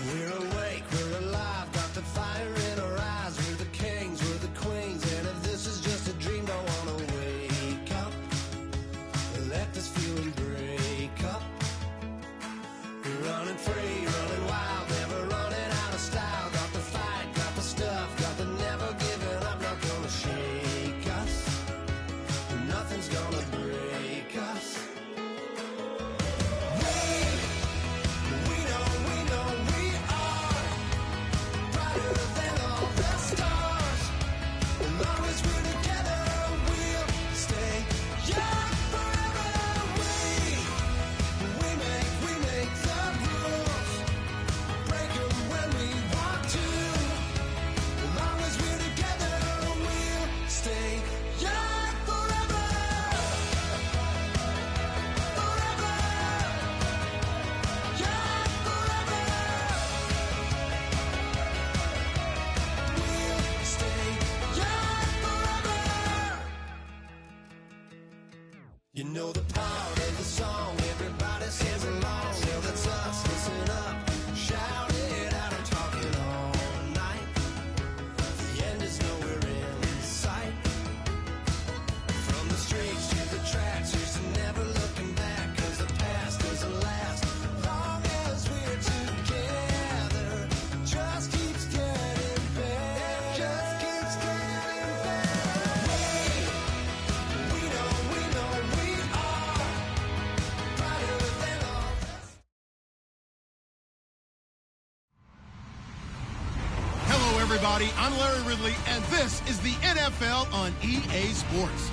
We're awake, we're alive, got the fire in our eyes. We're the kings, we're the queens, and if this is just a dream, don't wanna wake up. Let this feeling break up. We're running free, running wild, never running out of style. Got the fight, got the stuff, got the never giving up. Not gonna shake us, nothing's gonna break us. We know we are brighter than all the stars. As long as we're together, we'll stay young forever. We make the rules, break them when we want to. As long as we're together, we'll stay young forever. Forever. Young forever. We'll stay young forever. You know the part of the song, everybody sings along. Well, that's us, listen up, shout it out, I'm talking all night. The end is nowhere in sight. From the streets to the tracks, here's to never looking back, 'cause the past doesn't last. Long as we're together, just keeps getting better. Just keeps getting better. We know we are brighter than all the Hello, everybody. I'm Larry Ridley, and this is the NFL on EA Sports.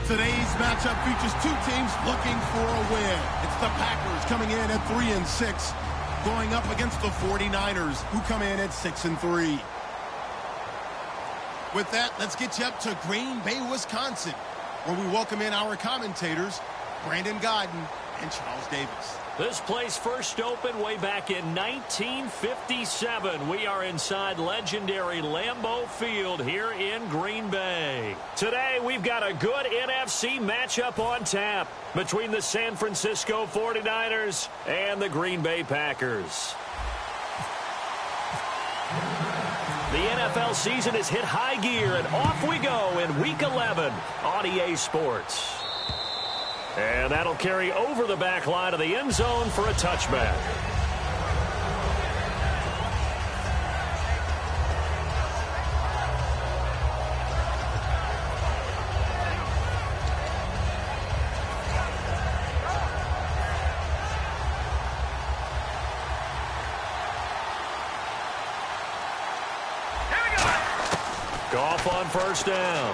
Today's matchup features two teams looking for a win. It's the Packers coming in at 3-6, going up against the 49ers, who come in at 6-3. With that, let's get you up to Green Bay, Wisconsin, where we welcome in our commentators, Brandon Godden and Charles Davis. This place first opened way back in 1957. We are inside legendary Lambeau Field here in Green Bay. Today, we've got a good NFC matchup on tap between the San Francisco 49ers and the Green Bay Packers. The NFL season has hit high gear, and off we go in Week 11 on EA Sports. And that'll carry over the back line of the end zone for a touchback. Goff on first down.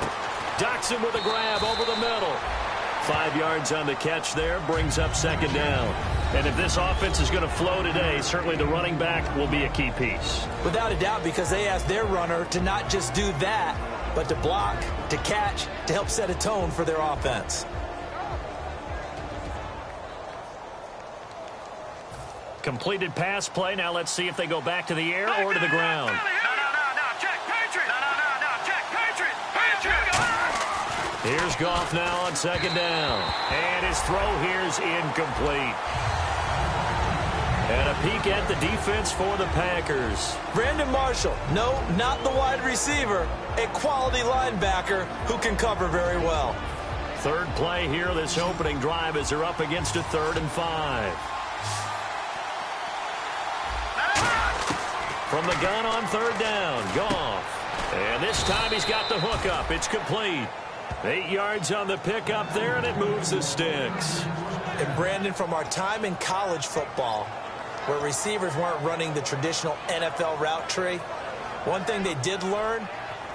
Doxson with a grab over the middle. 5 yards on the catch there, brings up second down. And if this offense is going to flow today, certainly the running back will be a key piece. Without a doubt, because they asked their runner to not just do that, but to block, to catch, to help set a tone for their offense. Completed pass play. Now let's see if they go back to the air or to the ground. Here's Goff now on second down. And his throw here's incomplete. And a peek at the defense for the Packers. Brandon Marshall, no, not the wide receiver, a quality linebacker who can cover very well. Third play here, this opening drive, as they're up against a 3rd and 5. From the gun on third down, Goff. And this time he's got the hook up. It's complete. 8 yards on the pickup there, and it moves the sticks. And Brandon, from our time in college football, where receivers weren't running the traditional NFL route tree, one thing they did learn,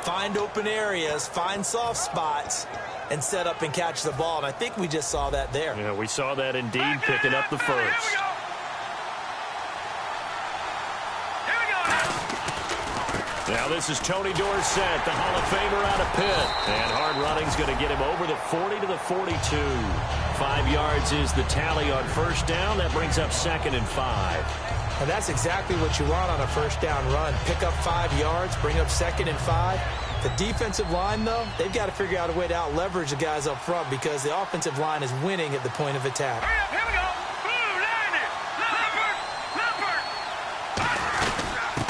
find open areas, find soft spots, and set up and catch the ball. And I think we just saw that there. Yeah, we saw that indeed, picking up the first. Now this is Tony Dorsett, the Hall of Famer out of Pitt. And hard running's going to get him over the 40 to the 42. 5 yards is the tally on first down. That brings up 2nd and 5. And that's exactly what you want on a first down run. Pick up 5 yards, bring up 2nd and 5. The defensive line, though, they've got to figure out a way to out-leverage the guys up front because the offensive line is winning at the point of attack. Here we go. Blue, line it. Leopard.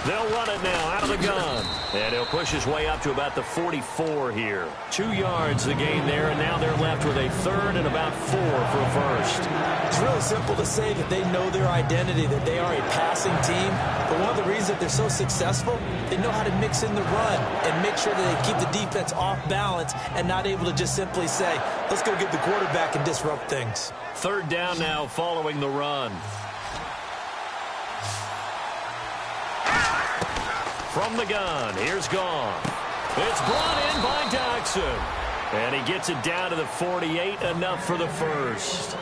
They'll run it now out of the gun. And he'll push his way up to about the 44 here. 2 yards the gain there, and now they're left with a third and about 4 for a first. It's really simple to say that they know their identity, that they are a passing team. But one of the reasons that they're so successful, they know how to mix in the run and make sure that they keep the defense off balance and not able to just simply say, let's go get the quarterback and disrupt things. Third down now following the run. From the gun, here's Goff. It's brought in by Jackson. And he gets it down to the 48, enough for the first.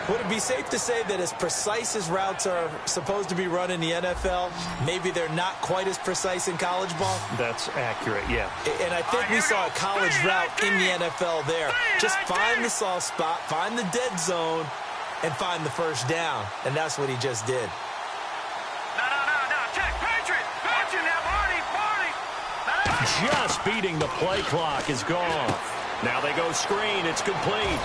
Would it be safe to say that as precise as routes are supposed to be run in the NFL, maybe they're not quite as precise in college ball? That's accurate, yeah. And I think we saw a college route in the NFL there. Just find the soft spot, find the dead zone, and find the first down. And that's what he just did. Just beating the play clock is gone. Now they go screen. It's complete.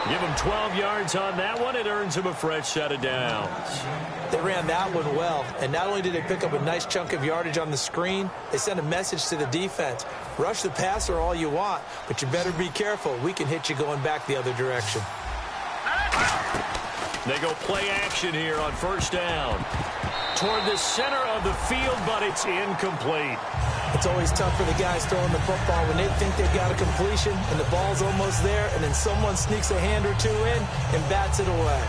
Give him 12 yards on that one. It earns him a fresh set of downs. They ran that one well, and not only did they pick up a nice chunk of yardage on the screen, they sent a message to the defense. Rush the passer all you want, but you better be careful. We can hit you going back the other direction. They go play action here on first down. Toward the center of the field, but it's incomplete. It's always tough for the guys throwing the football when they think they've got a completion and the ball's almost there, and then someone sneaks a hand or two in and bats it away.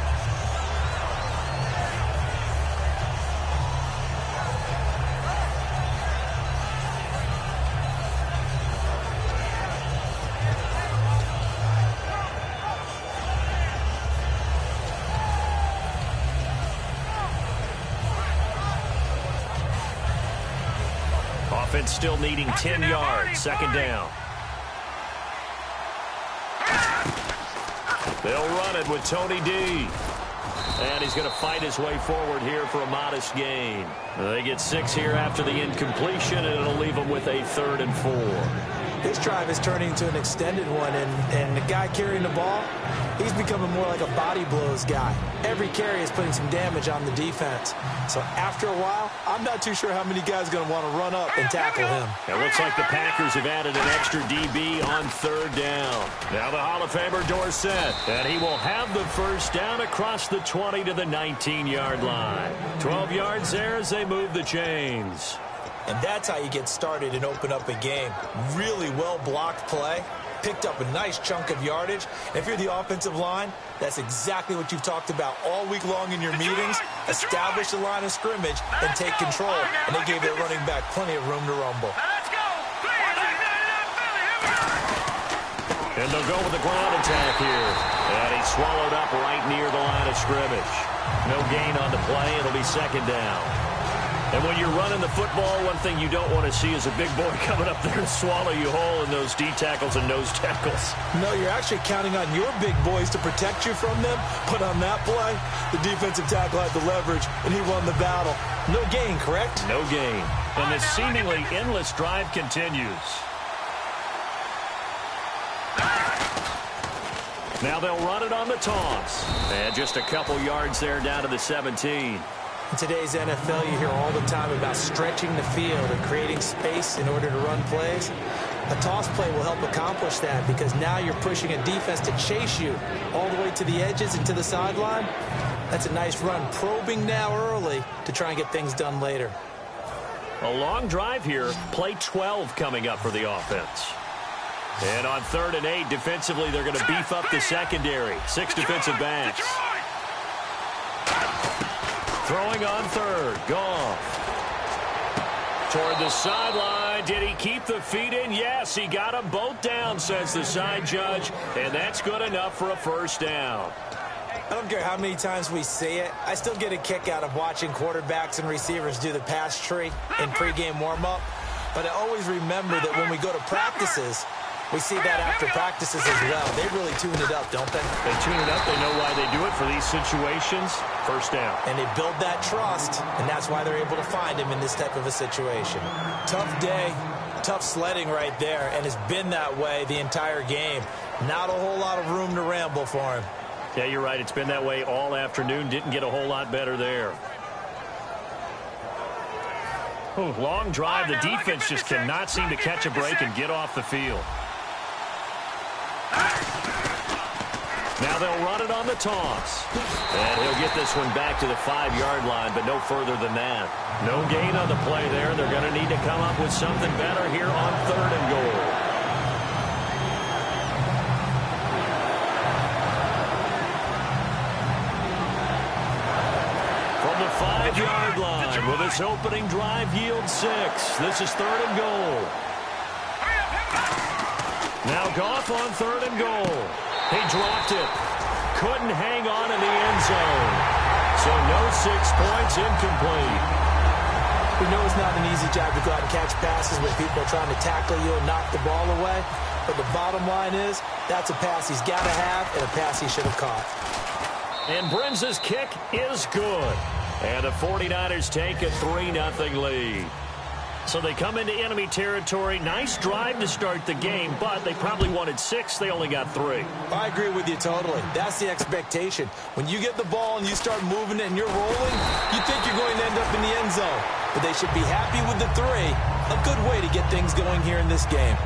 Offense still needing 10 yards. Second down. They'll run it with Tony D. And he's going to fight his way forward here for a modest gain. They get 6 here after the incompletion, and it'll leave them with a 3rd and 4. This drive is turning into an extended one, and the guy carrying the ball, he's becoming more like a body blows guy. Every carry is putting some damage on the defense. So after a while, I'm not too sure how many guys are going to want to run up and tackle him. It looks like the Packers have added an extra DB on 3rd down. Now the Hall of Famer Dorsett, and he will have the first down across the 20 to the 19-yard line. 12 yards there as they move the chains. And that's how you get started and open up a game. Really well-blocked play. Picked up a nice chunk of yardage. And if you're the offensive line, that's exactly what you've talked about all week long in your meetings. Establish the line of scrimmage and take control. And they gave their running back plenty of room to rumble. And they'll go with the ground attack here. And he's swallowed up right near the line of scrimmage. No gain on the play. It'll be second down. And when you're running the football, one thing you don't want to see is a big boy coming up there and swallow you whole in those D tackles and nose tackles. No, you're actually counting on your big boys to protect you from them. But on that play, the defensive tackle had the leverage, and he won the battle. No gain, correct? No gain. And the seemingly endless drive continues. Now they'll run it on the toss. And just a couple yards there down to the 17. In today's NFL, you hear all the time about stretching the field and creating space in order to run plays. A toss play will help accomplish that because now you're pushing a defense to chase you all the way to the edges and to the sideline. That's a nice run, probing now early to try and get things done later. A long drive here. Play 12 coming up for the offense. And on 3rd and 8, defensively, they're going to beef up the secondary. 6 defensive backs. Throwing on 3rd. Goff. Toward the sideline. Did he keep the feet in? Yes, he got them both down, says the side judge. And that's good enough for a first down. I don't care how many times we see it. I still get a kick out of watching quarterbacks and receivers do the pass tree in pregame warm-up. But I always remember that when we go to practices, we see that after practices as well. They really tune it up, don't they? They tune it up. They know why they do it for these situations. First down. And they build that trust, and that's why they're able to find him in this type of a situation. Tough day, tough sledding right there, and it's been that way the entire game. Not a whole lot of room to ramble for him. Yeah, you're right. It's been that way all afternoon. Didn't get a whole lot better there. Ooh, long drive. The defense just cannot seem to catch a break and get off the field. Now they'll run it on the toss. And he'll get this one back to the 5-yard line, but no further than that. No gain on the play there. They're going to need to come up with something better here on 3rd and goal. From the 5-yard line, will this opening drive yield 6? This is 3rd and goal. Now Goff on 3rd and goal. He dropped it. Couldn't hang on in the end zone. So no 6 points, incomplete. We know it's not an easy job to go out and catch passes when people are trying to tackle you and knock the ball away. But the bottom line is, that's a pass he's got to have and a pass he should have caught. And Brim's kick is good. And the 49ers take a 3-0 lead. So they come into enemy territory. Nice drive to start the game, but they probably wanted 6. They only got 3. I agree with you totally. That's the expectation. When you get the ball and you start moving it and you're rolling, you think you're going to end up in the end zone. But they should be happy with the 3. A good way to get things going here in this game.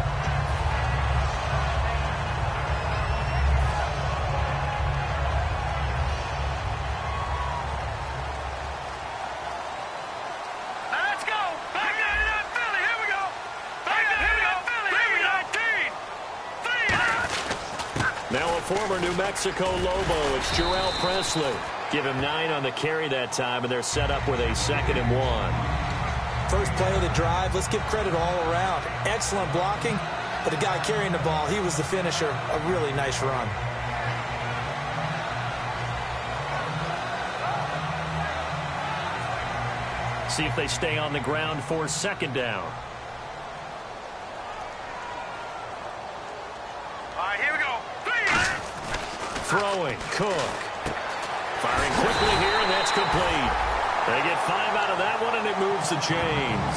Former New Mexico Lobo, it's Jarrell Presley. Give him 9 on the carry that time, and they're set up with a 2nd and 1. First play of the drive, let's give credit all around. Excellent blocking, but the guy carrying the ball, he was the finisher. A really nice run. See if they stay on the ground for 2nd down. Throwing, Cook. Firing quickly here, and that's complete. They get 5 out of that one, and it moves the chains.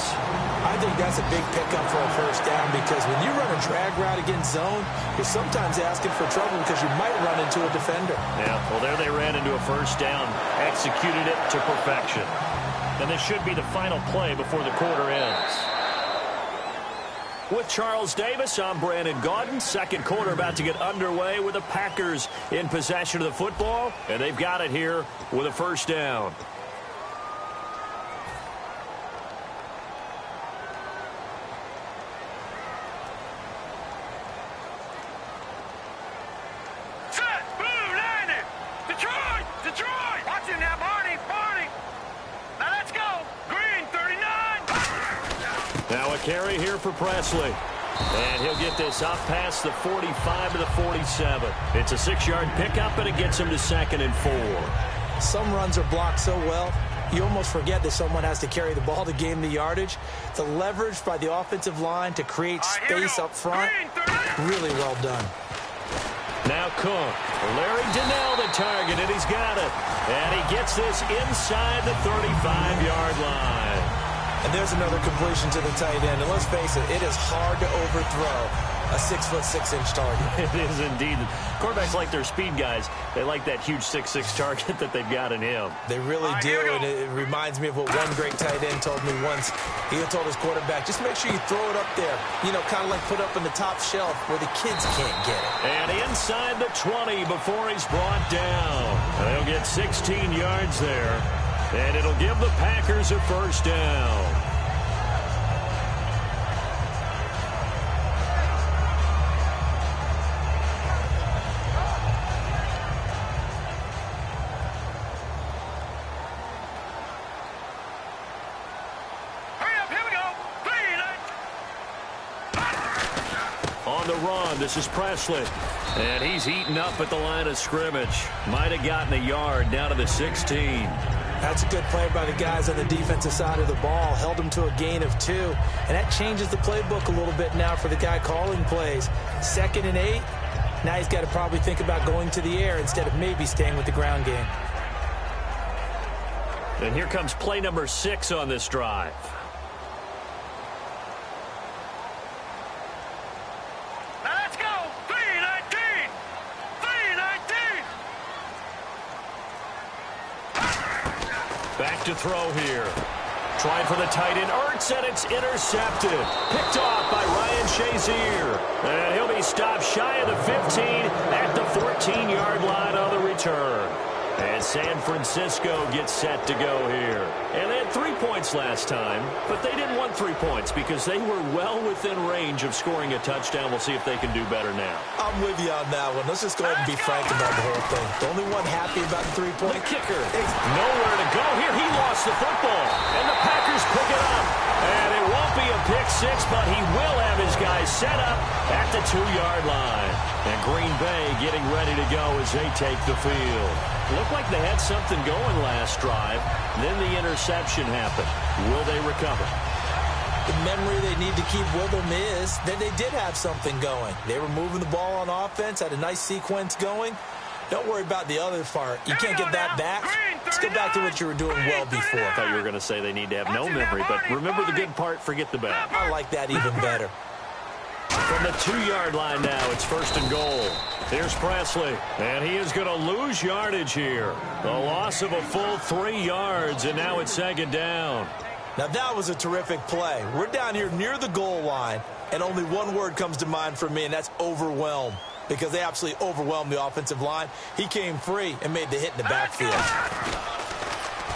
I think that's a big pickup for a 1st down because when you run a drag route against zone, you're sometimes asking for trouble because you might run into a defender. Yeah, well, there they ran into a 1st down, executed it to perfection. And this should be the final play before the quarter ends. With Charles Davis, I'm Brandon Gaudin. 2nd quarter about to get underway with the Packers in possession of the football. And they've got it here with a 1st down. Set, blue, landing. Detroit. Watch him now, Barney. Now let's go. Green, 39. Now a carry here for Presley. And he'll get this up past the 45 to the 47. It's a 6-yard pickup, and it gets him to 2nd and 4. Some runs are blocked so well, you almost forget that someone has to carry the ball to gain the yardage. The leverage by the offensive line to create space up front, really well done. Now Cook. Larry Donnell the target, and he's got it. And he gets this inside the 35-yard line. And there's another completion to the tight end. And let's face it, it is hard to overthrow a 6'6" target. It is indeed. Quarterbacks like their speed guys. They like that huge 6'6" target that they've got in him. They really do, and it reminds me of what one great tight end told me once. He told his quarterback, just make sure you throw it up there. You know, kind of like put up in the top shelf where the kids can't get it. And inside the 20 before he's brought down. They'll get 16 yards there. And it'll give the Packers a 1st down. On the run, this is Presley. And he's eaten up at the line of scrimmage. Might have gotten a yard down to the 16. That's a good play by the guys on the defensive side of the ball. Held them to a gain of 2. And that changes the playbook a little bit now for the guy calling plays. 2nd and 8. Now he's got to probably think about going to the air instead of maybe staying with the ground game. And here comes play number 6 on this drive. Let's go. 319. 319. Back to throw here. Trying for the tight end, Ertz, and it's intercepted. Picked off by Ryan Shazier. And he'll be stopped shy of the 15 at the 14-yard line on the return. And San Francisco gets set to go here. And they had 3 points last time, but they didn't want 3 points because they were well within range of scoring a touchdown. We'll see if they can do better now. I'm with you on that one. Let's just go ahead and be frank about the whole thing. The only one happy about the 3-point. The kicker, nowhere to go here. He lost the football, and the Packers pick it up. And it won't be a pick six, but he will have his guys set up at the 2-yard line. And Green Bay getting ready to go as they take the field. Looked like they had something going last drive. Then the interception happened. Will they recover? The memory they need to keep with them is that they did have something going. They were moving the ball on offense, had a nice sequence going. Don't worry about the other part. You can't get that back. Let's go back to what you were doing well before. I thought you were going to say they need to have no memory, but remember the good part, forget the bad. I like that even better. From the 2-yard line now, it's 1st and goal. Here's Presley, and he is going to lose yardage here. A loss of a full 3 yards, and now it's 2nd down. Now, that was a terrific play. We're down here near the goal line, and only one word comes to mind for me, and that's overwhelm, because they absolutely overwhelmed the offensive line. He came free and made the hit in the backfield.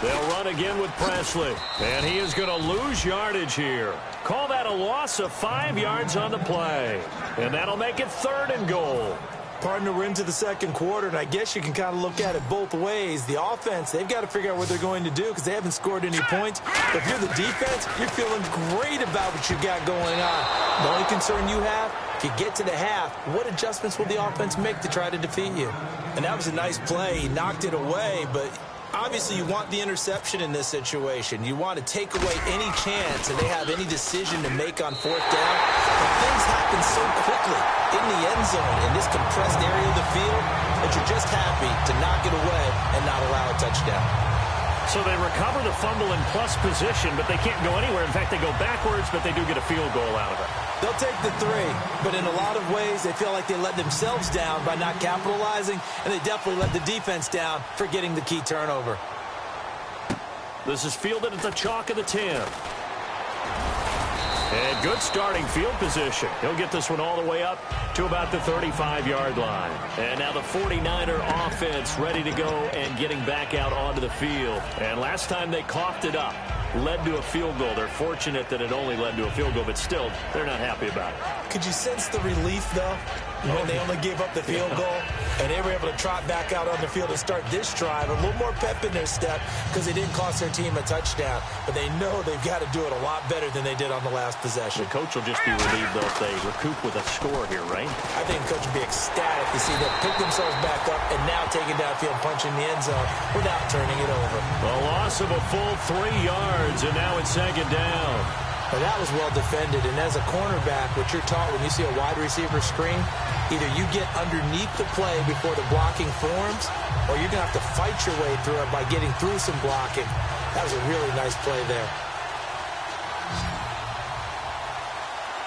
They'll run again with Presley, and he is going to lose yardage here. Call that a loss of 5 yards on the play, and that'll make it 3rd and goal. Partner, we're into the 2nd quarter, and I guess you can kind of look at it both ways. The offense, they've got to figure out what they're going to do because they haven't scored any points. But if you're the defense, you're feeling great about what you got going on. The only concern you have, if you get to the half, what adjustments will the offense make to try to defeat you? And that was a nice play. He knocked it away, but obviously you want the interception in this situation. You want to take away any chance that they have any decision to make on 4th down. But things happen so quickly in the end zone in this compressed area of the field that you're just happy to knock it away and not allow a touchdown. So they recover the fumble in plus position, but they can't go anywhere. In fact, they go backwards, but they do get a field goal out of it. They'll take the 3, but in a lot of ways, they feel like they let themselves down by not capitalizing, and they definitely let the defense down for getting the key turnover. This is fielded at the chalk of the 10. And good starting field position. He'll get this one all the way up to about the 35-yard line. And now the 49er offense ready to go and getting back out onto the field. And last time they coughed it up, led to a field goal. They're fortunate that it only led to a field goal, but still, they're not happy about it. Could you sense the relief, though, when they only gave up the field goal and they were able to trot back out on the field and start this drive? A little more pep in their step because they didn't cost their team a touchdown, but they know they've got to do it a lot better than they did on the last possession. The coach will just be relieved, though, if they recoup with a score here, right? I think the coach will be ecstatic to see them pick themselves back up and now taking downfield, punching the end zone without turning it over. A loss of a full 3 yards, and now it's 2nd down. Well, that was well defended, and as a cornerback, what you're taught when you see a wide receiver screen, either you get underneath the play before the blocking forms, or you're going to have to fight your way through it by getting through some blocking. That was a really nice play there.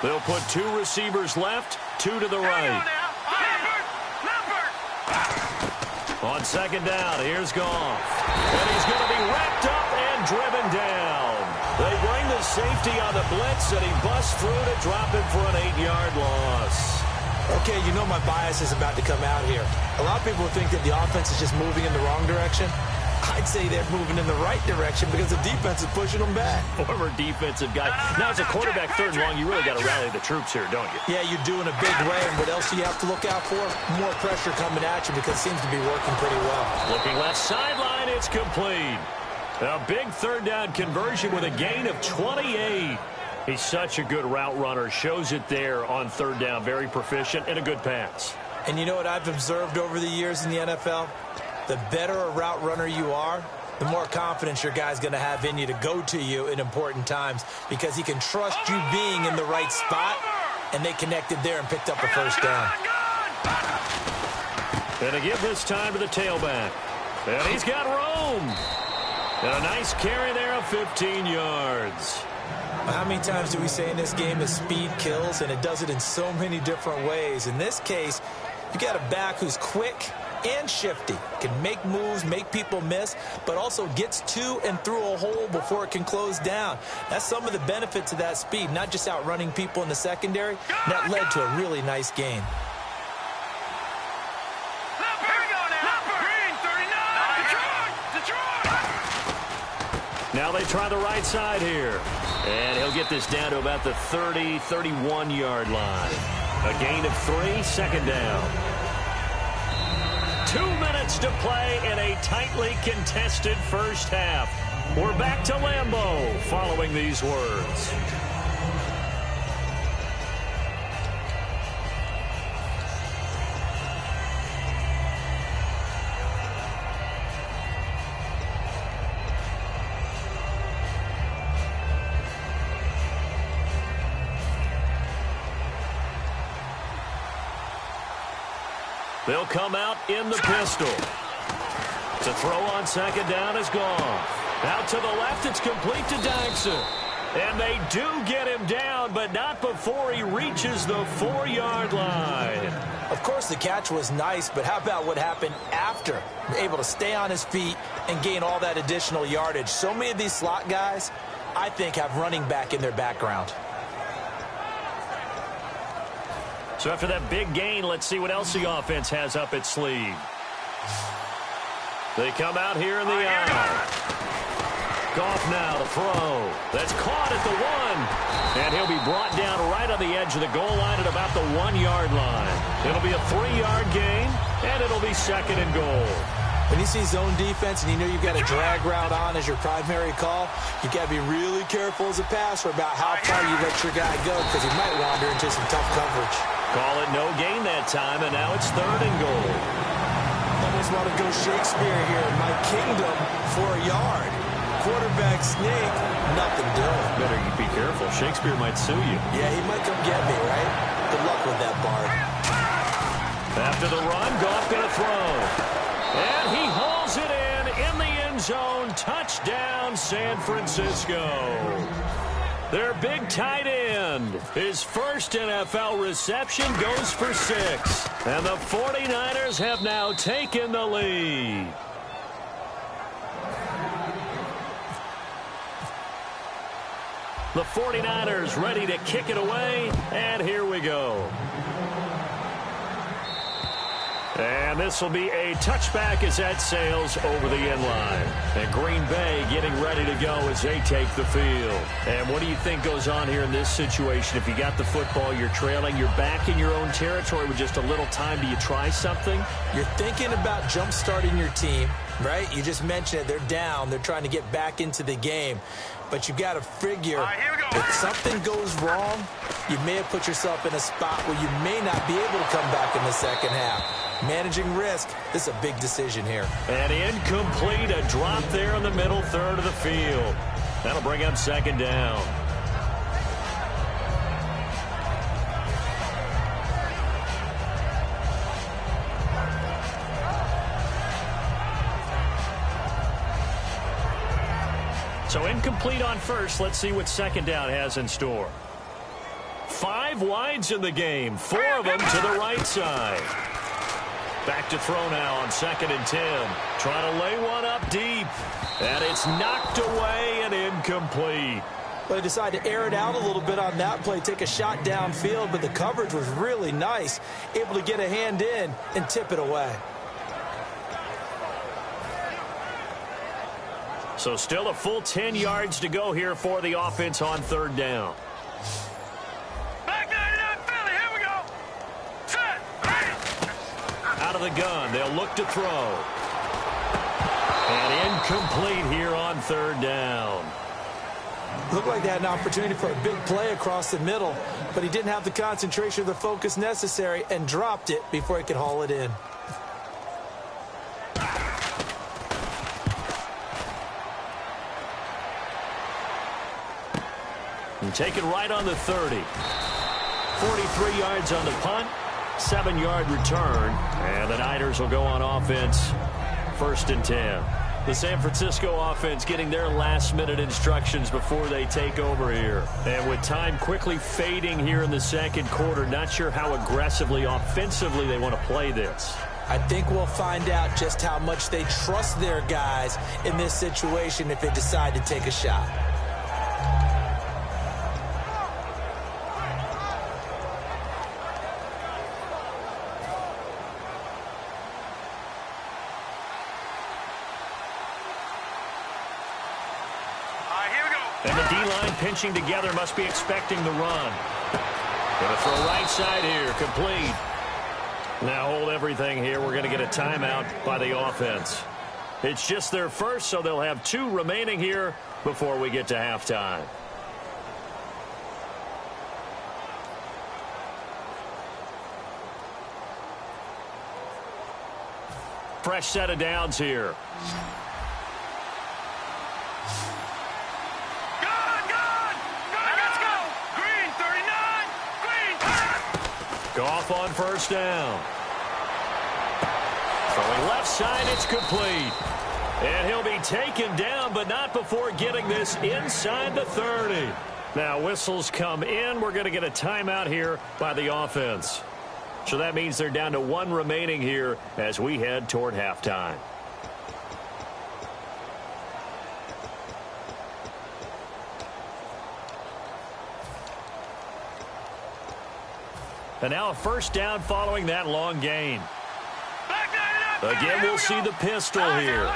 They'll put 2 receivers left, 2 to the right. On 2nd down, here's Goff. And he's going to be wrapped up and driven down. They bring the safety on the blitz, and he busts through to drop him for an 8-yard loss. Okay, you know my bias is about to come out here. A lot of people think that the offense is just moving in the wrong direction. I'd say they're moving in the right direction because the defense is pushing them back. Former defensive guy. Now, as a quarterback 3rd and long, you really got to rally the troops here, don't you? Yeah, you're doing a big way, and what else do you have to look out for? More pressure coming at you because it seems to be working pretty well. Looking left sideline, it's complete. A big 3rd down conversion with a gain of 28. He's such a good route runner. Shows it there on 3rd down. Very proficient and a good pass. And you know what I've observed over the years in the NFL? The better a route runner you are, the more confidence your guy's going to have in you to go to you in important times because he can trust you being in the right spot, and they connected there and picked up a 1st down. And to give this time to the tailback. And he's got room. And a nice carry there of 15 yards. How many times do we say in this game that speed kills, and it does it in so many different ways? In this case, you got a back who's quick, and shifty. Can make moves, make people miss, but also gets to and through a hole before it can close down. That's some of the benefits of that speed, not just outrunning people in the secondary. That led to a really nice gain. Now they try the right side here. And he'll get this down to about the 30, 31-yard line. A gain of 3, second down. 2 minutes to play in a tightly contested first half. We're back to Lambeau following these words. They'll come out in the pistol. To throw on second down is gone. Out to the left, it's complete to Daxon. And they do get him down, but not before he reaches the 4-yard line. Of course, the catch was nice, but how about what happened after? Able to stay on his feet and gain all that additional yardage. So many of these slot guys, I think, have running back in their background. So after that big gain, let's see what else the offense has up its sleeve. They come out here in the eye. Goff now to throw. That's caught at the 1. And he'll be brought down right on the edge of the goal line at about the 1-yard line. It'll be a 3-yard gain, and it'll be second and goal. When you see zone defense and you know you've got a drag route on as your primary call, you've got to be really careful as a passer about how far you let your guy go because he might wander into some tough coverage. Call it no gain that time, and now it's third and goal. Almost want to go Shakespeare here. My kingdom for a yard. Quarterback sneak, nothing doing. Better be careful. Shakespeare might sue you. Yeah, he might come get me, right? Good luck with that, Bard. After the run, Goff going to throw. And he hauls it in the end zone. Touchdown, San Francisco. Their big tight end. His first NFL reception goes for 6. And the 49ers have now taken the lead. The 49ers ready to kick it away. And here we go. And this will be a touchback as that sails over the end line. And Green Bay getting ready to go as they take the field. And what do you think goes on here in this situation? If you got the football, you're trailing, you're back in your own territory with just a little time. Do you try something? You're thinking about jump-starting your team, right? You just mentioned it. They're down. They're trying to get back into the game. But you've got to figure if something goes wrong, you may have put yourself in a spot where you may not be able to come back in the second half. Managing risk, this is a big decision here. And incomplete, a drop there in the middle third of the field. That'll bring up second down. So incomplete on first. Let's see what second down has in store. 5 wides in the game, 4 of them to the right side. Back to throw now on 2nd and 10. Trying to lay one up deep. And it's knocked away and incomplete. But they decided to air it out a little bit on that play, take a shot downfield, but the coverage was really nice. Able to get a hand in and tip it away. So still a full 10 yards to go here for the offense on 3rd down. Out of the gun, they'll look to throw. And incomplete here on 3rd down. Looked like they had an opportunity for a big play across the middle, but he didn't have the concentration or the focus necessary and dropped it before he could haul it in. And take it right on the 30. 43 yards on the punt. 7-yard return, and the Niners will go on offense. 1st and 10. The San Francisco offense getting their last-minute instructions before they take over here. And with time quickly fading here in the 2nd quarter, not sure how aggressively, offensively they want to play this. I think we'll find out just how much they trust their guys in this situation if they decide to take a shot. And the D-line pinching together must be expecting the run. Going to throw right side here, complete. Now hold everything here. We're going to get a timeout by the offense. It's just their first, so they'll have 2 remaining here before we get to halftime. Fresh set of downs here. Goff on first down. Throwing left side, it's complete. And he'll be taken down, but not before getting this inside the 30. Now whistles come in. We're going to get a timeout here by the offense. So that means they're down to 1 remaining here as we head toward halftime. And now a first down following that long gain. Again, we'll see the pistol here.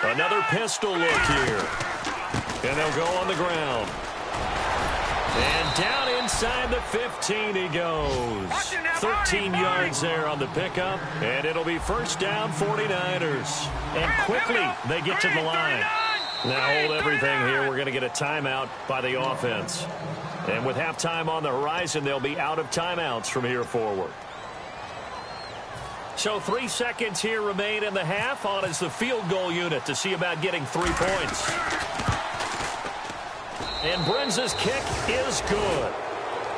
Another pistol look here. And they'll go on the ground. And down inside the 15 he goes. 13 yards there on the pickup. And it'll be first down 49ers. And quickly they get to the line. Now hold everything here. We're going to get a timeout by the offense. And with halftime on the horizon, they'll be out of timeouts from here forward. So 3 seconds here remain in the half. On is the field goal unit to see about getting 3 points. And Brenza's kick is good.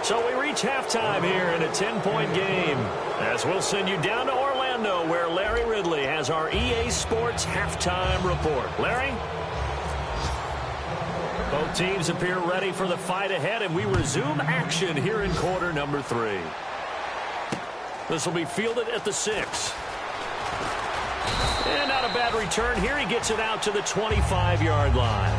So we reach halftime here in a 10-point game. As we'll send you down to Orlando, where Larry Ridley has our EA Sports halftime report. Larry? Both teams appear ready for the fight ahead, and we resume action here in quarter number 3. This will be fielded at the 6. And not a bad return here. He gets it out to the 25-yard line.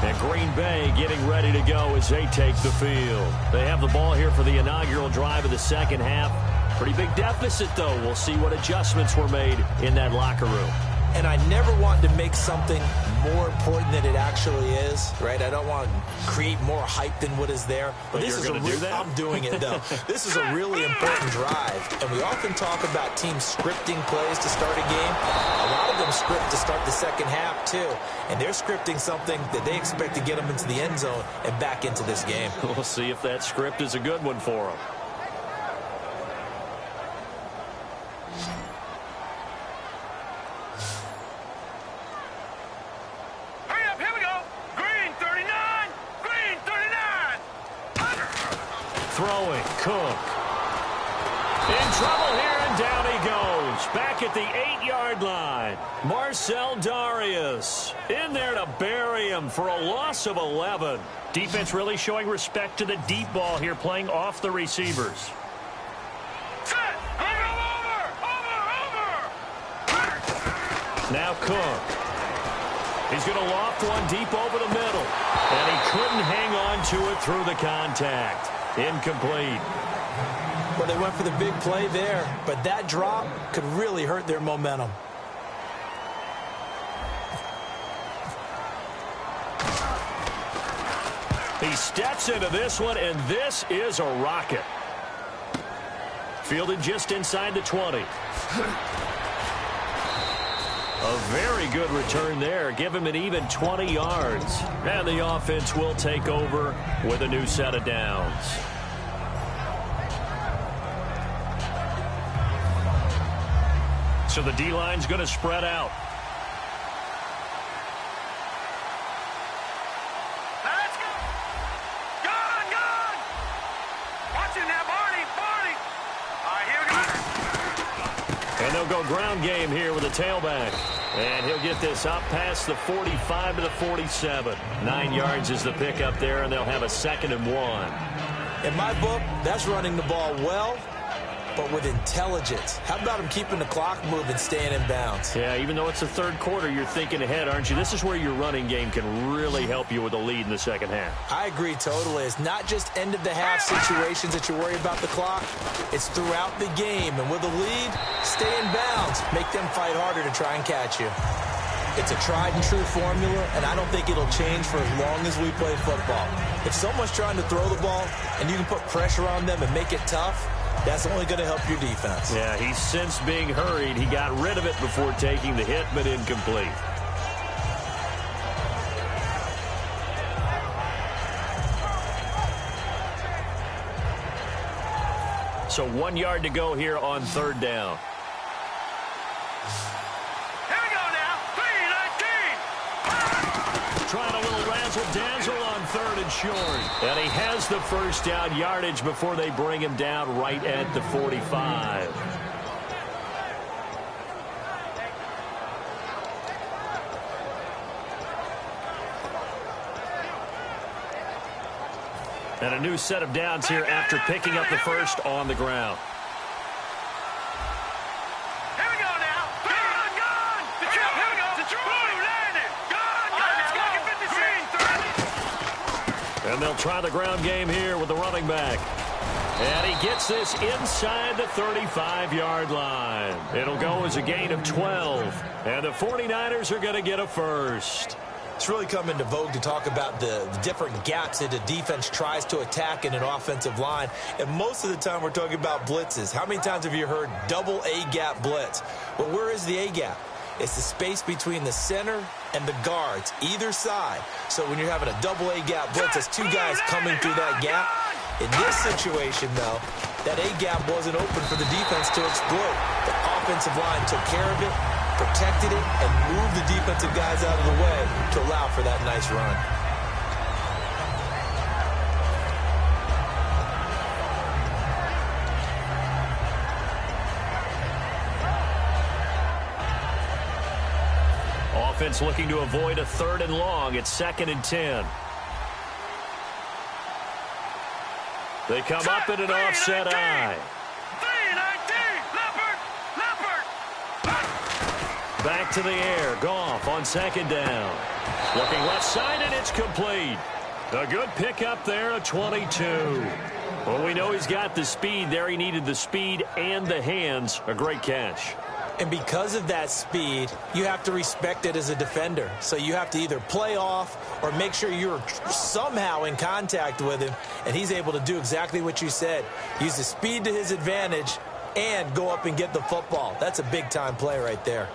And Green Bay getting ready to go as they take the field. They have the ball here for the inaugural drive of the second half. Pretty big deficit, though. We'll see what adjustments were made in that locker room. And I never want to make something more important than it actually is, right? I don't want to create more hype than what is there. But this you're is going to do that? I'm doing it, though. This is a really important drive. And we often talk about teams scripting plays to start a game. A lot of them script to start the second half, too. And they're scripting something that they expect to get them into the end zone and back into this game. We'll see if that script is a good one for them. Throwing, Cook. In trouble here, and down he goes. Back at the 8-yard line. Marcel Darius in there to bury him for a loss of 11. Defense really showing respect to the deep ball here, playing off the receivers. Now Cook. He's going to loft one deep over the middle. And he couldn't hang on to it through the contact. Incomplete. Well, they went for the big play there, but that drop could really hurt their momentum. He steps into this one, and this is a rocket. Fielded just inside the 20. A very good return there. Give him an even 20 yards. And the offense will take over with a new set of downs. So the D-line's going to spread out. Let's go. Gone, gone. Watching that, Barney. All right, here we go. And they'll go ground game here with a tailback. And he'll get this up past the 45 to the 47. 9 yards is the pickup there, and they'll have a 2nd and 1. In my book, that's running the ball well but with intelligence. How about him keeping the clock moving, staying in bounds? Yeah, even though it's the third quarter, you're thinking ahead, aren't you? This is where your running game can really help you with a lead in the second half. I agree totally. It's not just end-of-the-half situations that you worry about the clock. It's throughout the game. And with a lead, stay in bounds. Make them fight harder to try and catch you. It's a tried-and-true formula, and I don't think it'll change for as long as we play football. If someone's trying to throw the ball and you can put pressure on them and make it tough, that's only going to help your defense. Yeah, he's since being hurried. He got rid of it before taking the hit, but incomplete. So 1 yard to go here on third down. Trying a little razzle-dazzle on third and short. And he has the first down yardage before they bring him down right at the 45. And a new set of downs here after picking up the first on the ground. And they'll try the ground game here with the running back. And he gets this inside the 35-yard line. It'll go as a gain of 12. And the 49ers are going to get a first. It's really come into vogue to talk about the different gaps that a defense tries to attack in an offensive line. And most of the time we're talking about blitzes. How many times have you heard double A-gap blitz? Well, where is the A-gap? It's the space between the center and the guards, either side. So when you're having a double A-gap blitz, there's two guys coming through that gap. In this situation, though, that A-gap wasn't open for the defense to exploit. The offensive line took care of it, protected it, and moved the defensive guys out of the way to allow for that nice run. Offense looking to avoid a third and long. It's 2nd and 10. They come up in an offset eye. Back to the air. Goff on 2nd down. Looking left side, and it's complete. A good pickup there, a 22. Well, we know he's got the speed there. He needed the speed and the hands. A great catch. And because of that speed, you have to respect it as a defender. So you have to either play off or make sure you're somehow in contact with him. And he's able to do exactly what you said. Use the speed to his advantage and go up and get the football. That's a big-time play right there.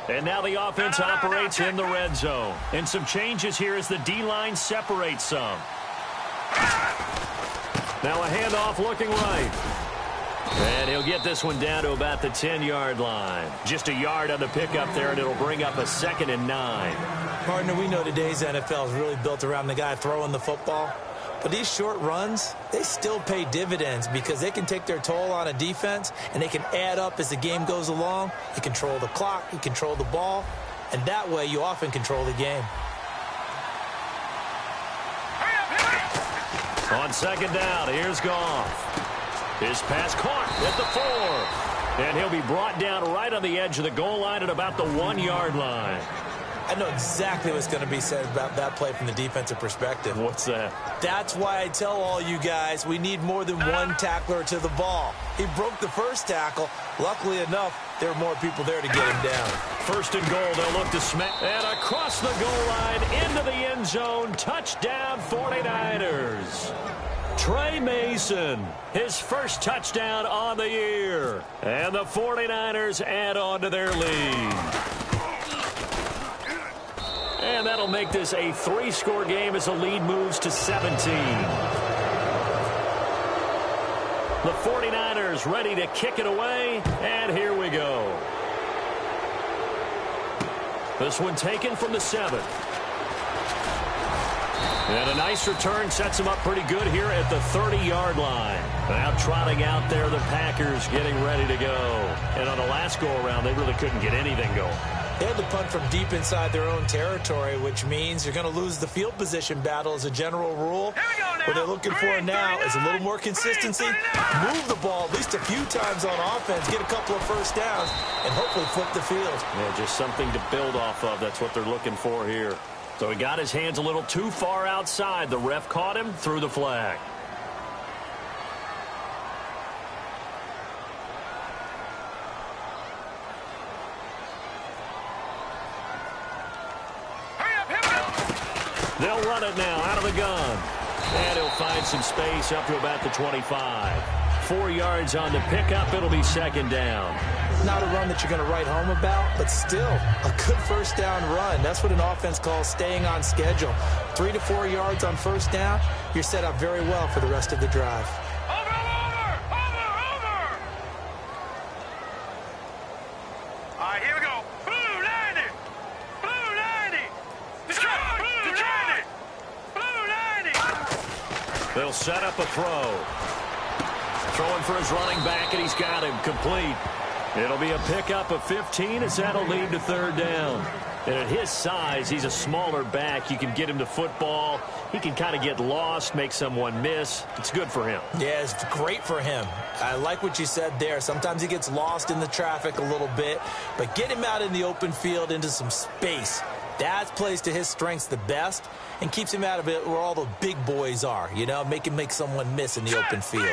And now the offense operates in the red zone. And some changes here as the D-line separates some. Now a handoff looking right. And he'll get this one down to about the 10-yard line. Just a yard on the pickup there, and it'll bring up a 2nd and 9. Partner, we know today's NFL is really built around the guy throwing the football. But these short runs, they still pay dividends because they can take their toll on a defense, and they can add up as the game goes along. You control the clock, you control the ball, and that way you often control the game. On 2nd down, here's Goff. His pass caught at the 4. And he'll be brought down right on the edge of the goal line at about the 1-yard line. I know exactly what's going to be said about that play from the defensive perspective. What's that? That's why I tell all you guys we need more than one tackler to the ball. He broke the first tackle. Luckily enough, there were more people there to get him down. 1st and goal, they'll look to smack. And across the goal line, into the end zone. Touchdown, 49ers. Trey Mason, his first touchdown on the year. And the 49ers add on to their lead. And that'll make this a 3-score game as the lead moves to 17. The 49ers ready to kick it away, and here we go. This one taken from the 7. And a nice return sets them up pretty good here at the 30-yard line. Now trotting out there, the Packers getting ready to go. And on the last go-around, they really couldn't get anything going. They had to punt from deep inside their own territory, which means you're going to lose the field position battle as a general rule. Here we go now. What they're looking for now is a little more consistency, move the ball at least a few times on offense, get a couple of first downs, and hopefully flip the field. Yeah, just something to build off of. That's what they're looking for here. So he got his hands a little too far outside. The ref caught him, threw the flag. They'll run it now out of the gun. And he'll find some space up to about the 25. 4 yards on the pickup. It'll be second down. Not a run that you're going to write home about, but still a good first down run. That's what an offense calls staying on schedule. 3 to 4 yards on first down. You're set up very well for the rest of the drive. Over! All right, here we go. Blue 90! Blue 90! Detroit! Blue 90! Blue 90! They'll set up a throw. Throwing for his running back, and he's got him complete. It'll be a pickup of 15 as that'll lead to third down. And at his size, he's a smaller back. You can get him to football. He can kind of get lost, make someone miss. It's good for him. Yeah, it's great for him. I like what you said there. Sometimes he gets lost in the traffic a little bit, but get him out in the open field into some space. That plays to his strengths the best and keeps him out of it where all the big boys are, you know, make someone miss in the open field.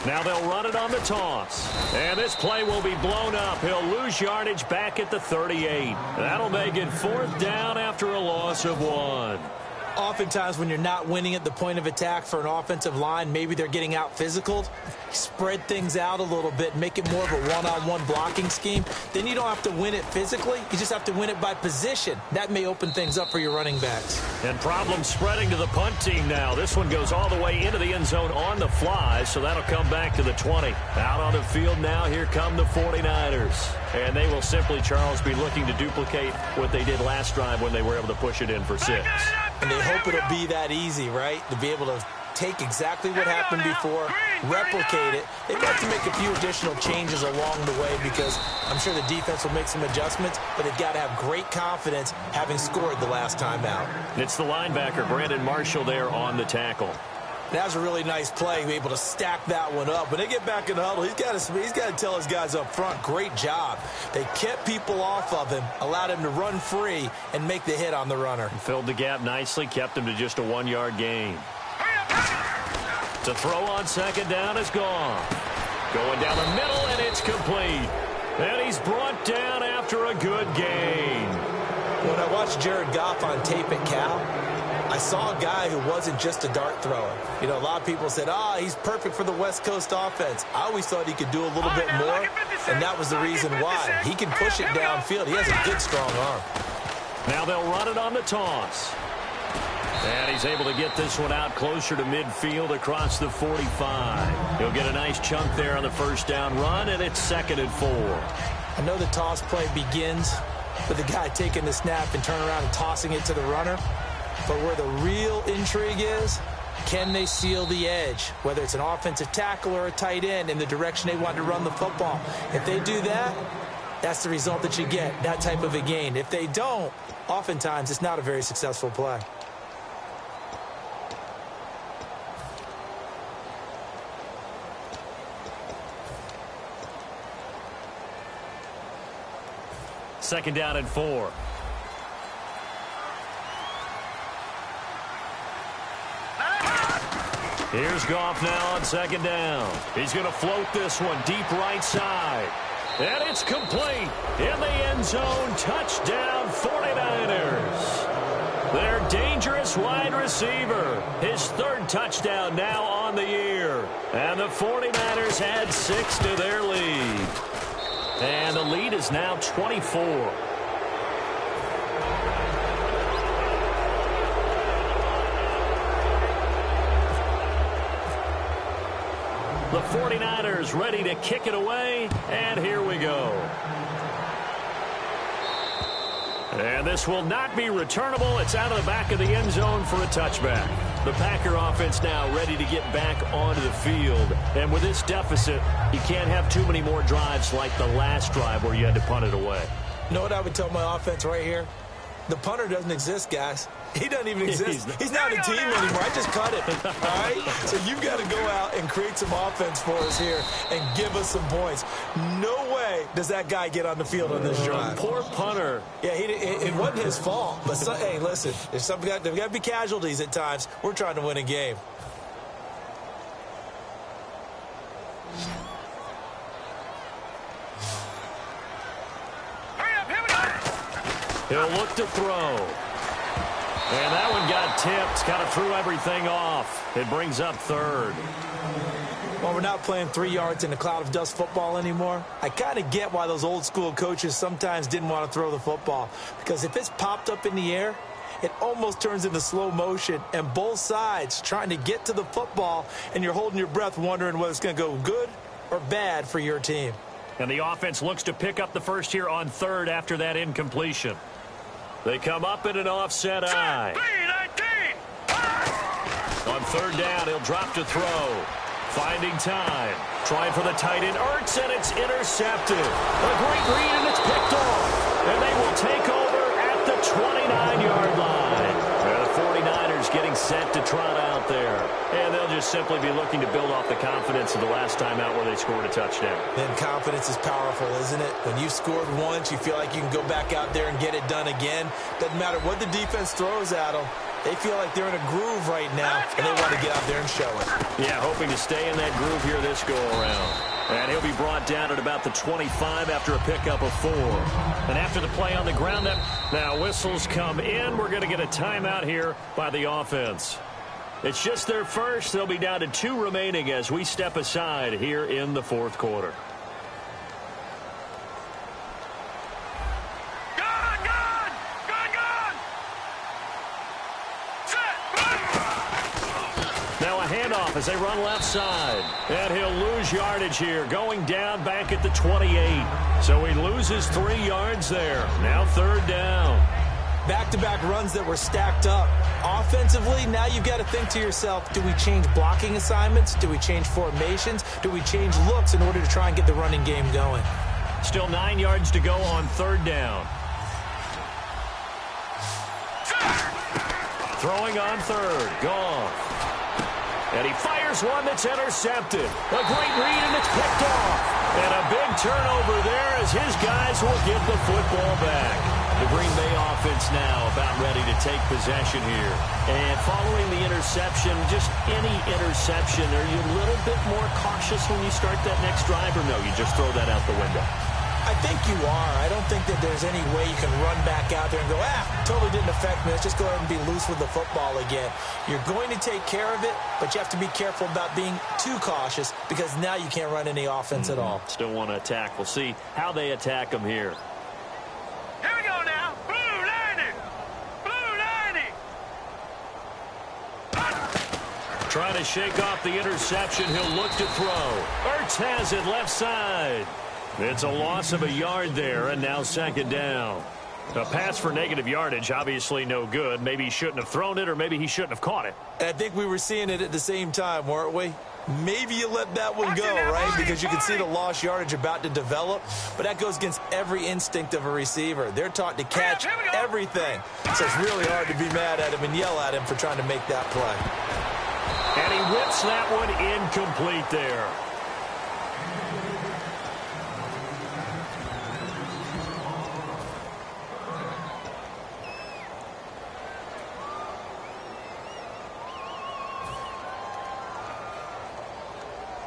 Now they'll run it on the toss. And this play will be blown up. He'll lose yardage back at the 38. That'll make it fourth down after a loss of 1. Oftentimes when you're not winning at the point of attack for an offensive line, maybe they're getting out physical, spread things out a little bit, make it more of a one-on-one blocking scheme. Then you don't have to win it physically. You just have to win it by position. That may open things up for your running backs. And problems spreading to the punt team now. This one goes all the way into the end zone on the fly, so that'll come back to the 20. Out on the field now, here come the 49ers. And they will simply, Charles, be looking to duplicate what they did last drive when they were able to push it in for 6. And they hope it'll be that easy, right? To be able to take exactly what happened before, replicate it. They've got to make a few additional changes along the way because I'm sure the defense will make some adjustments, but they've got to have great confidence having scored the last time out. It's the linebacker, Brandon Marshall, there on the tackle. That was a really nice play, to be able to stack that one up. When they get back in the huddle, he's got to tell his guys up front, great job. They kept people off of him, allowed him to run free, and make the hit on the runner. Filled the gap nicely, kept him to just a 1-yard gain. To throw on second down is gone. Going down the middle, and it's complete. And he's brought down after a good gain. When I watched Jared Goff on tape at Cal, I saw a guy who wasn't just a dart thrower. You know, a lot of people said, he's perfect for the West Coast offense. I always thought he could do a little bit more, and that was the reason why. He can push it downfield. He has a good, strong arm. Now they'll run it on the toss. And he's able to get this one out closer to midfield across the 45. He'll get a nice chunk there on the first down run, and it's 2nd and 4. I know the toss play begins with the guy taking the snap and turning around and tossing it to the runner. But where the real intrigue is, can they seal the edge, whether it's an offensive tackle or a tight end, in the direction they want to run the football? If they do that, that's the result that you get, that type of a gain. If they don't, oftentimes it's not a very successful play. Second down and 4. Here's Goff now on second down. He's going to float this one deep right side. And it's complete. In the end zone, touchdown 49ers. Their dangerous wide receiver. His 3rd touchdown now on the year. And the 49ers add 6 to their lead. And the lead is now 24. The 49ers ready to kick it away, and here we go. And this will not be returnable. It's out of the back of the end zone for a touchback. The Packer offense now ready to get back onto the field. And with this deficit, you can't have too many more drives like the last drive where you had to punt it away. You know what I would tell my offense right here? The punter doesn't exist, guys. He doesn't even exist. He's not a team anymore. I just cut it. All right? So you've got to go out and create some offense for us here and give us some points. No way does that guy get on the field on this drive. Poor punter. Yeah, it wasn't his fault. But, hey, listen, there's got to be casualties at times. We're trying to win a game. He'll look to throw. And that one got tipped. Kind of threw everything off. It brings up third. Well, we're not playing 3 yards in a cloud of dust football anymore. I kind of get why those old school coaches sometimes didn't want to throw the football. Because if it's popped up in the air, it almost turns into slow motion. And both sides trying to get to the football, and you're holding your breath wondering whether it's going to go good or bad for your team. And the offense looks to pick up the first here on third after that incompletion. They come up in an offset eye. On third down, he'll drop to throw. Finding time. Trying for the tight end. Ertz, and it's intercepted. A great read, and it's picked off. And they will take over at the 29-yard line. And the 49ers getting set to trot out there. And they'll just simply be looking to build off the confidence of the last time out where they scored a touchdown. And confidence is powerful, isn't it? When you've scored once, you feel like you can go back out there and get it done again. Doesn't matter what the defense throws at them. They feel like they're in a groove right now, and they want to get out there and show it. Yeah, hoping to stay in that groove here this go-around. And he'll be brought down at about the 25 after a pickup of 4. And after the play on the ground, now whistles come in. We're going to get a timeout here by the offense. It's just their first. They'll be down to 2 remaining as we step aside here in the fourth quarter. Handoff as they run left side. And he'll lose yardage here. Going down back at the 28. So he loses 3 yards there. Now third down. Back-to-back runs that were stacked up. Offensively, now you've got to think to yourself, do we change blocking assignments? Do we change formations? Do we change looks in order to try and get the running game going? Still 9 yards to go on third down. Throwing on third. Goff. And he fires one that's intercepted. A great read, and it's picked off. And a big turnover there as his guys will get the football back. The Green Bay offense now about ready to take possession here. And following the interception, just any interception, are you a little bit more cautious when you start that next drive, or no, you just throw that out the window? I think you are. I don't think that there's any way you can run back out there and go, totally didn't affect me. Let's just go ahead and be loose with the football again. You're going to take care of it, but you have to be careful about being too cautious because now you can't run any offense at all. Still want to attack. We'll see how they attack them here. Here we go now. Blue 90. Blue 90. Trying to shake off the interception. He'll look to throw. Ertz has it left side. It's a loss of a yard there, and now second down. A pass for negative yardage, obviously no good. Maybe he shouldn't have thrown it, or maybe he shouldn't have caught it. I think we were seeing it at the same time, weren't we? Maybe you let that one go, right? Because you can see the lost yardage about to develop, but that goes against every instinct of a receiver. They're taught to catch everything. So it's really hard to be mad at him and yell at him for trying to make that play. And he whips that one incomplete there.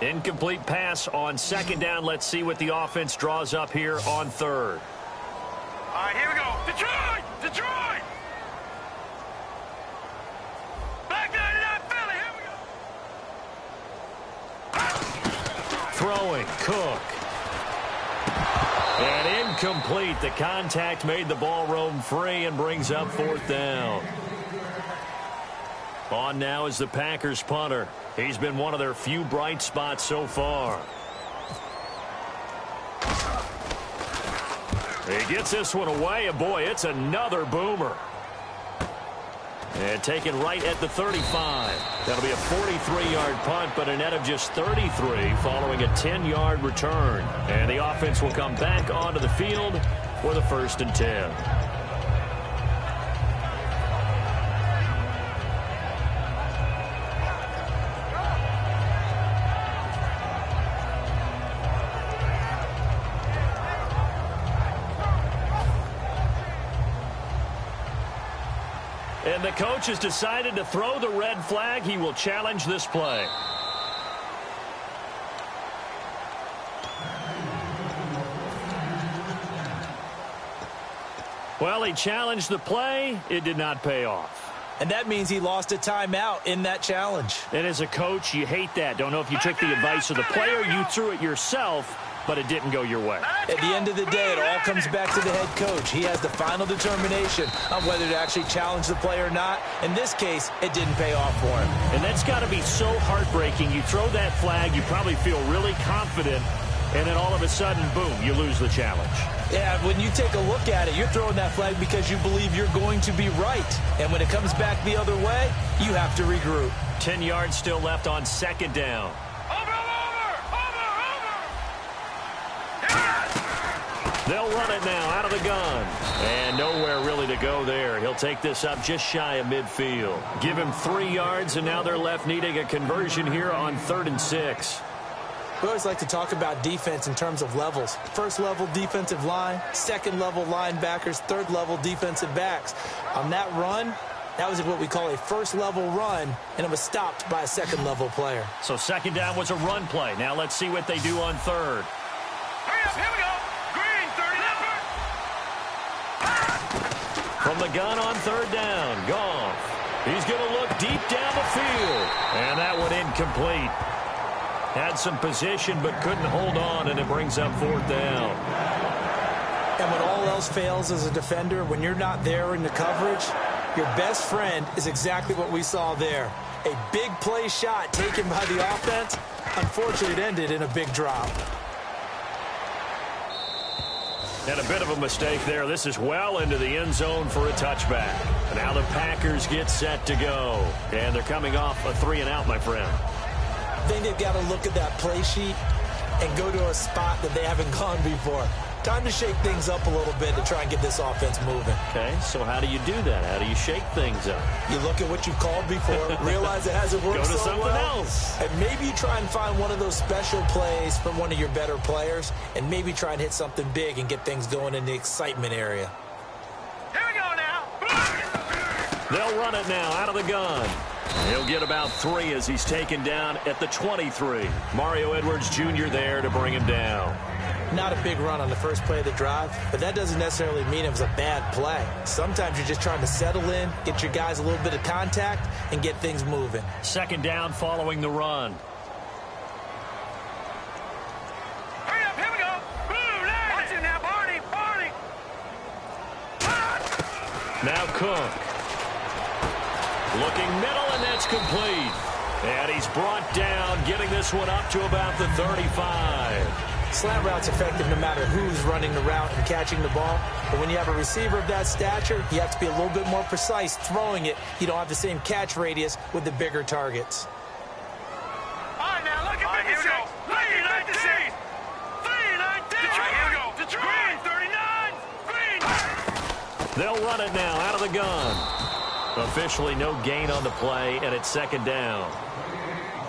Incomplete pass on second down. Let's see what the offense draws up here on third. All right, here we go. Detroit! Detroit! Back 99 Philly, here we go. Throwing, Cook. And incomplete. The contact made the ball roam free and brings up fourth down. On now is the Packers punter. He's been one of their few bright spots so far. He gets this one away, and boy, it's another boomer. And taken right at the 35. That'll be a 43-yard punt, but a net of just 33 following a 10-yard return. And the offense will come back onto the field for the 1st and 10. And the coach has decided to throw the red flag. He will challenge this play. Well, he challenged the play. It did not pay off. And that means he lost a timeout in that challenge. And as a coach, you hate that. Don't know if you took the advice of the player, you threw it yourself, but it didn't go your way. At the end of the day, it all comes back to the head coach. He has the final determination on whether to actually challenge the play or not. In this case, it didn't pay off for him. And that's got to be so heartbreaking. You throw that flag, you probably feel really confident, and then all of a sudden, boom, you lose the challenge. Yeah, when you take a look at it, you're throwing that flag because you believe you're going to be right. And when it comes back the other way, you have to regroup. 10 yards still left on second down. They'll run it now out of the gun. And nowhere really to go there. He'll take this up just shy of midfield. Give him 3 yards, and now they're left needing a conversion here on 3rd and 6. We always like to talk about defense in terms of levels. First level defensive line, second level linebackers, third level defensive backs. On that run, that was what we call a first level run, and it was stopped by a second level player. So second down was a run play. Now let's see what they do on third. Hurry up, here we go. Green, 30 number. From the gun on third down, Goff. He's going to look deep down the field. And that one incomplete. Had some position but couldn't hold on, and it brings up 4th down. And when all else fails as a defender, when you're not there in the coverage, your best friend is exactly what we saw there. A big play shot taken by the offense. Unfortunately, it ended in a big drop. And a bit of a mistake there. This is well into the end zone for a touchback. Now the Packers get set to go. And they're coming off a 3-and-out, my friend. I think they've got to look at that play sheet and go to a spot that they haven't gone before. Time to shake things up a little bit to try and get this offense moving. Okay, so how do you do that? How do you shake things up? You look at what you've called before, realize it hasn't worked Go to so something well, else. and maybe you try and find one of those special plays from one of your better players, and maybe try and hit something big and get things going in the excitement area. Here we go now. They'll run it now out of the gun. He'll get about 3 as he's taken down at the 23. Mario Edwards Jr. there to bring him down. Not a big run on the first play of the drive, but that doesn't necessarily mean it was a bad play. Sometimes you're just trying to settle in, get your guys a little bit of contact, and get things moving. Second down following the run. Hurry up, here we go. Blue line. Watch it now, Barney. Now Cook. Looking middle, and that's complete. And he's brought down, getting this one up to about the 35. Slant route's effective no matter who's running the route and catching the ball. But when you have a receiver of that stature, you have to be a little bit more precise throwing it. You don't have the same catch radius with the bigger targets. All right, now look at here we go. 319. 319. Here we go. Detroit. Green, 39. Green. They'll run it now out of the gun. Officially no gain on the play, and it's second down.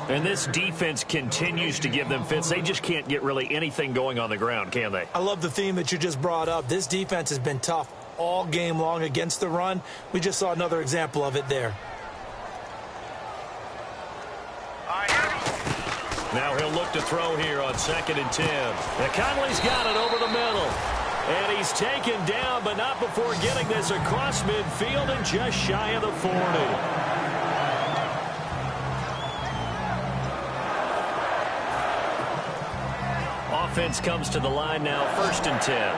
And this defense continues to give them fits. They just can't get really anything going on the ground, can they? I love the theme that you just brought up. This defense has been tough all game long against the run. We just saw another example of it there. All right, here we go. Now he'll look to throw here on 2nd and 10. And Conley's got it over the middle. And he's taken down, but not before getting this across midfield and just shy of the 40. Offense comes to the line now, 1st and 10. All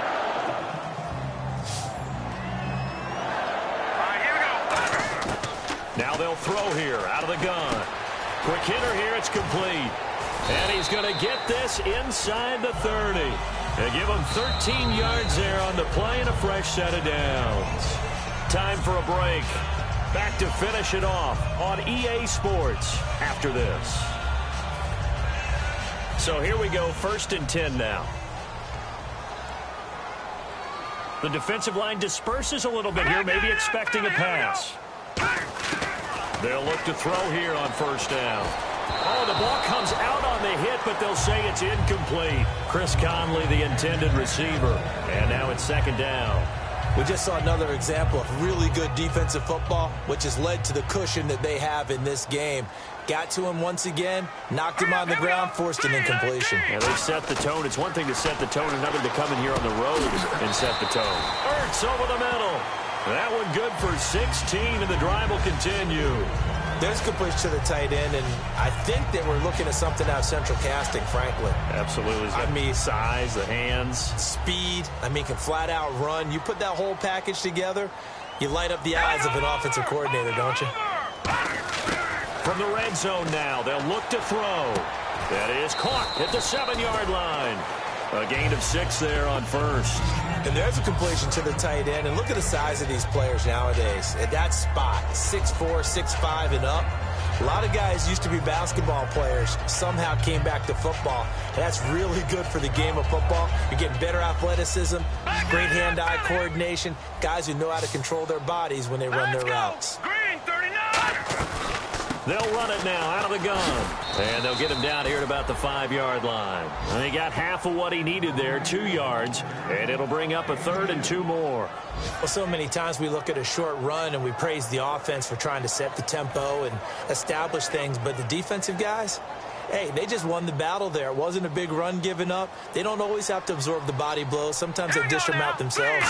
right, here we go. Now they'll throw here out of the gun. Quick hitter here, it's complete. And he's going to get this inside the 30. They give him 13 yards there on the play and a fresh set of downs. Time for a break. Back to finish it off on EA Sports after this. So here we go, 1st and 10 now. The defensive line disperses a little bit here, maybe expecting a pass. They'll look to throw here on 1st down. Oh, the ball comes out on the hit, but they'll say it's incomplete. Chris Conley, the intended receiver. And now it's 2nd down. We just saw another example of really good defensive football, which has led to the cushion that they have in this game. Got to him once again, knocked him on the ground, forced an incompletion. Yeah, they've set the tone. It's one thing to set the tone, another to come in here on the road and set the tone. Ertz over the middle. That one good for 16, and the drive will continue. There's completion to the tight end, and I think that we're looking at something out of central casting, frankly. Absolutely. I mean, size, the hands. Speed. I mean, can flat out run. You put that whole package together, you light up the eyes of an offensive coordinator, don't you? From the red zone now, they'll look to throw. That is caught at the 7-yard line. A gain of 6 there on first. And there's a completion to the tight end. And look at the size of these players nowadays. At that spot, 6'4", 6'5", and up. A lot of guys used to be basketball players, somehow came back to football. And that's really good for the game of football. You're getting better athleticism, great hand-eye coordination, guys who know how to control their bodies when they run their routes. Green 39. They'll run it now out of the gun. And they'll get him down here at about the 5-yard line. And he got half of what he needed there, 2 yards. And it'll bring up a 3rd and 2 more. Well, so many times we look at a short run and we praise the offense for trying to set the tempo and establish things. But the defensive guys, hey, they just won the battle there. It wasn't a big run given up. They don't always have to absorb the body blows. Sometimes they dish them out themselves.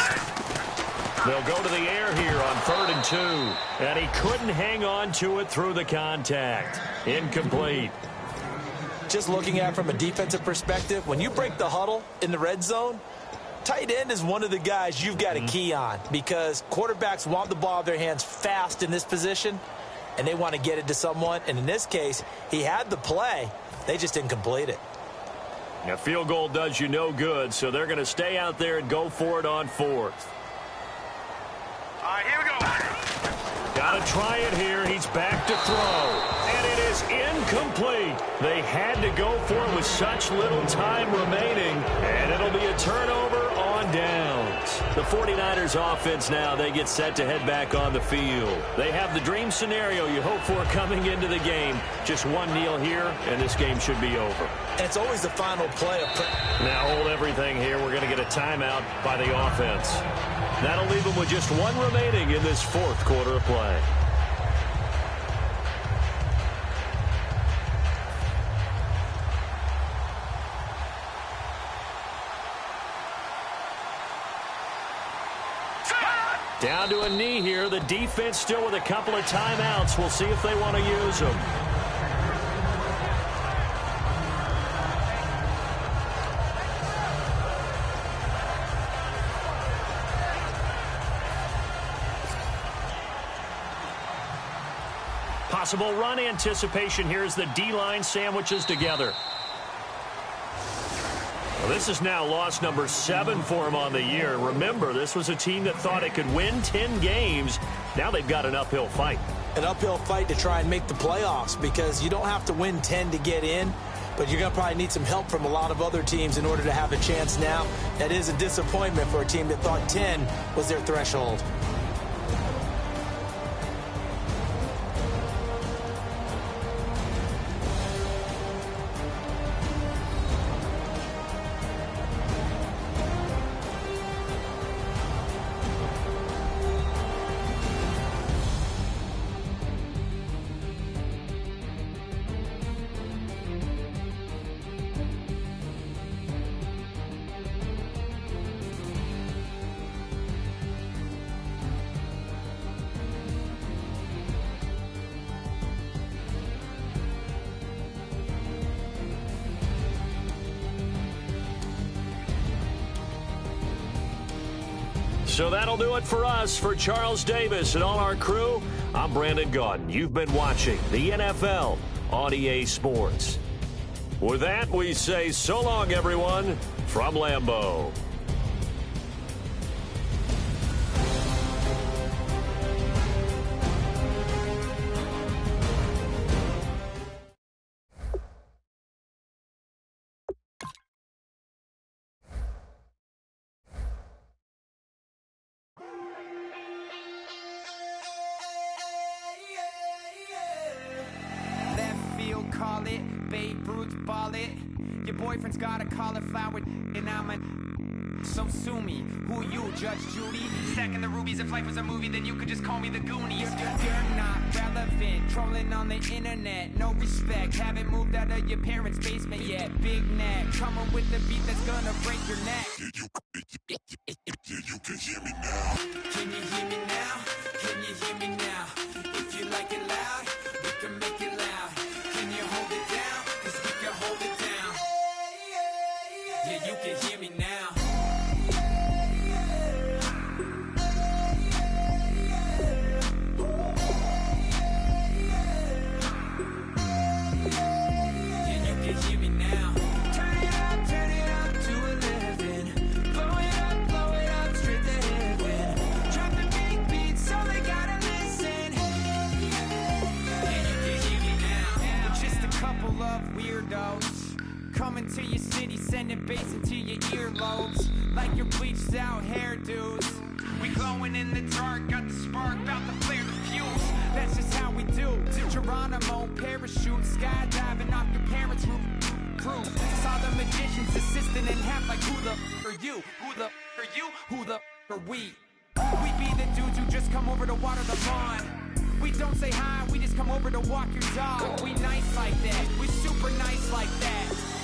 They'll go to the air here on 3rd and 2. And he couldn't hang on to it through the contact. Incomplete. Just looking at it from a defensive perspective, when you break the huddle in the red zone, tight end is one of the guys you've got to key on because quarterbacks want the ball in their hands fast in this position, and they want to get it to someone. And in this case, he had the play. They just didn't complete it. A field goal does you no good, so they're going to stay out there and go for it on 4th. All right, here we go. Got to try it here. He's back to throw. And it is incomplete. They had to go for it with such little time remaining. And it'll be a turnover on downs. The 49ers offense now, they get set to head back on the field. They have the dream scenario you hope for coming into the game. Just one kneel here, and this game should be over. And it's always the final play. Now hold everything here. We're going to get a timeout by the offense. That'll leave them with just 1 remaining in this 4th quarter of play. Down to a knee here. The defense still with a couple of timeouts. We'll see if they want to use them. Possible run anticipation here as the D-line sandwiches together. Well, this is now loss number 7 for him on the year. Remember, this was a team that thought it could win 10 games. Now they've got an uphill fight. An uphill fight to try and make the playoffs because you don't have to win 10 to get in, but you're going to probably need some help from a lot of other teams in order to have a chance now. That is a disappointment for a team that thought 10 was their threshold. So that'll do it for us. For Charles Davis and all our crew, I'm Brandon Gaudin. You've been watching the NFL on EA Sports. With that, we say so long, everyone, from Lambeau. Call it, Babe Ruth ball it. Your boyfriend's got a cauliflower and I'm a So sue me, who you, Judge Judy? Stacking the rubies, if life was a movie, then you could just call me the Goonies. You're not relevant, trolling on the internet, no respect. Haven't moved out of your parents' basement yet. Big neck, coming with the beat that's gonna break your neck. You can hear me now. Can you hear me now? Can you hear me now? If you like it loud, we can make it loud. Can you hold it down? 'Cause we can hold it down. Yeah, you can hear me now. Yeah, you can hear me now. Turn it up to 11. Blow it up straight to heaven. Dropping big beats, so they gotta listen. Yeah, you can hear me now. We're just a couple of weirdos coming to your city, sending bass into your earlobes like your bleached out hairdos. We glowing in the dark, got the spark, about to flare the fuse. That's just how we do. Geronimo, parachute, skydiving off your parents' roof. Saw the magician's assistant and half like, who the are you? Who the are you? Who the are we? We be the dudes who just come over to water the lawn. We don't say hi, we just come over to walk your dog. We nice like that, we super nice like that.